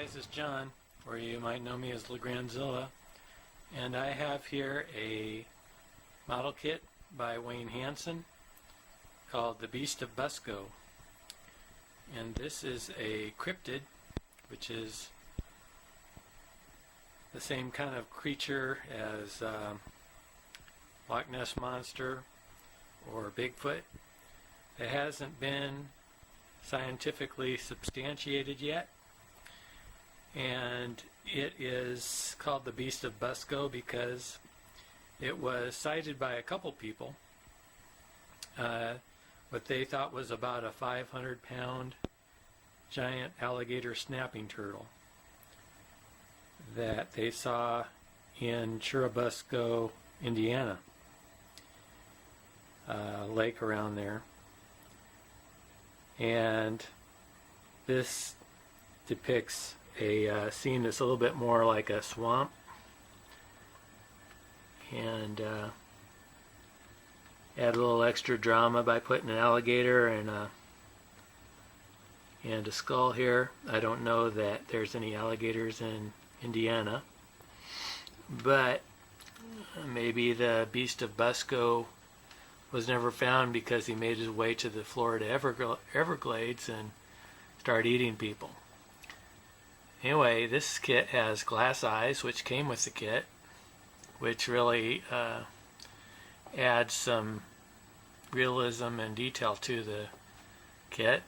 guys, it's John, or you might know me as Legrandzilla, and I have here a model kit by Wayne Hansen called the Beast of Busco. And this is a cryptid, which is the same kind of creature as Loch Ness Monster or Bigfoot. It hasn't been scientifically substantiated yet, and it is called the Beast of Busco because it was sighted by a couple people. What they thought was about a 500-pound giant alligator snapping turtle that they saw in Churrobusco, Indiana, lake around there. And this depicts a scene that's a little bit more like a swamp, and add a little extra drama by putting an alligator and a skull here. I don't know that there's any alligators in Indiana, but maybe the Beast of Busco was never found because he made his way to the Florida Everglades and started eating people. Anyway, this kit has glass eyes, which came with the kit, which really adds some realism and detail to the kit.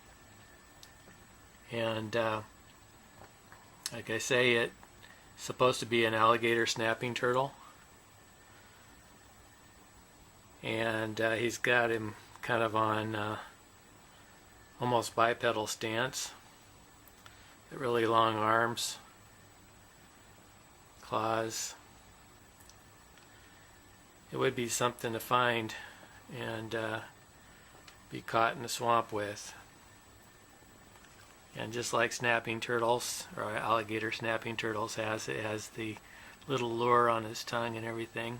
And like I say, it's supposed to be an alligator snapping turtle. And he's got him kind of on almost bipedal stance. Really long arms, claws. It would be something to find and be caught in the swamp with. And just like snapping turtles, or alligator snapping turtles it has the little lure on his tongue and everything.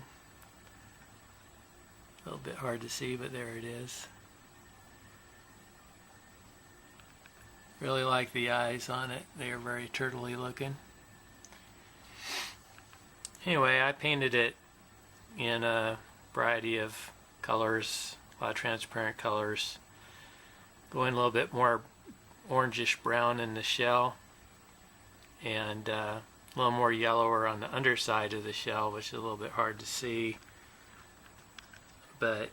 A little bit hard to see, but there it is. Really like the eyes on it. They are very turtley looking. Anyway, I painted it in a variety of colors, a lot of transparent colors. Going a little bit more orangish brown in the shell, and a little more yellower on the underside of the shell, which is a little bit hard to see. But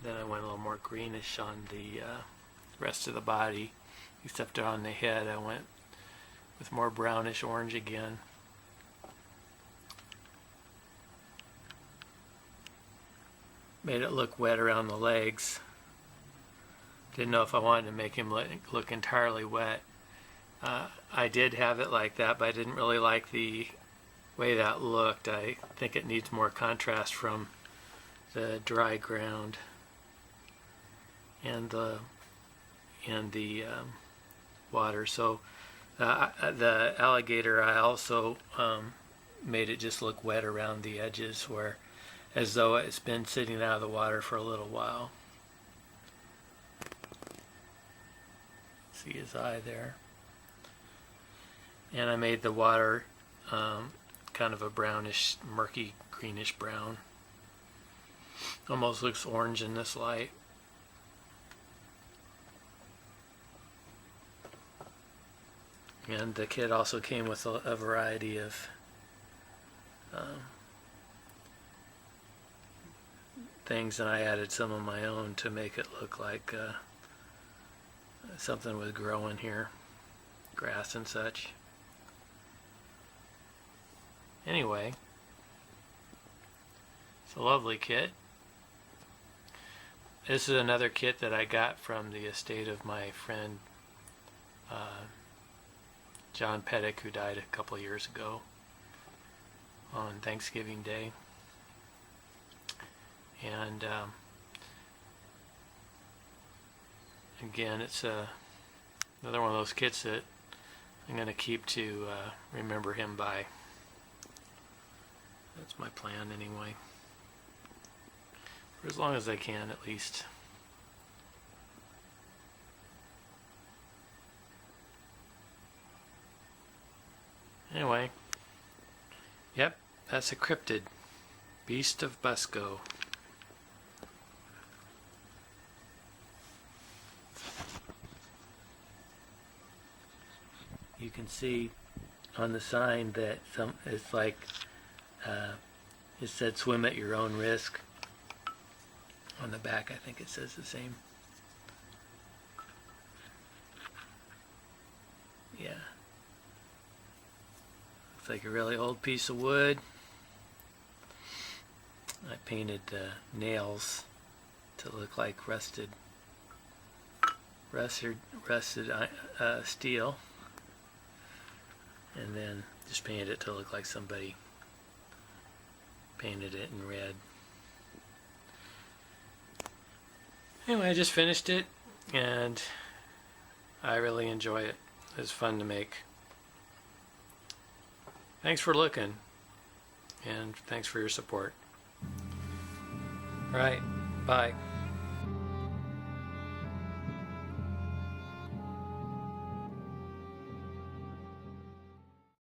then I went a little more greenish on the rest of the body, except on the head I went with more brownish orange again. Made it look wet around the legs. Didn't know if I wanted to make him look entirely wet. I did have it like that, but I didn't really like the way that looked. I think it needs more contrast from the dry ground and the water. So the alligator, I also made it just look wet around the edges, where as though it's been sitting out of the water for a little while. See his eye there. And I made the water kind of a brownish, murky, greenish brown. Almost looks orange in this light. And the kit also came with a variety of things, and I added some of my own to make it look like something was growing here, grass and such. Anyway, it's a lovely kit. This is another kit that I got from the estate of my friend John Pettick, who died a couple of years ago on Thanksgiving Day. And again, it's another one of those kits that I'm going to keep to remember him by. That's my plan anyway. For as long as I can, at least. Anyway, yep, that's a cryptid. Beast of Busco. You can see on the sign that it's like it said swim at your own risk. On the back I think it says the same. Yeah. Looks like a really old piece of wood. I painted the nails to look like rusted steel, and then just painted it to look like somebody painted it in red. Anyway, I just finished it and I really enjoy it. It's fun to make. Thanks for looking, and thanks for your support. All right, bye.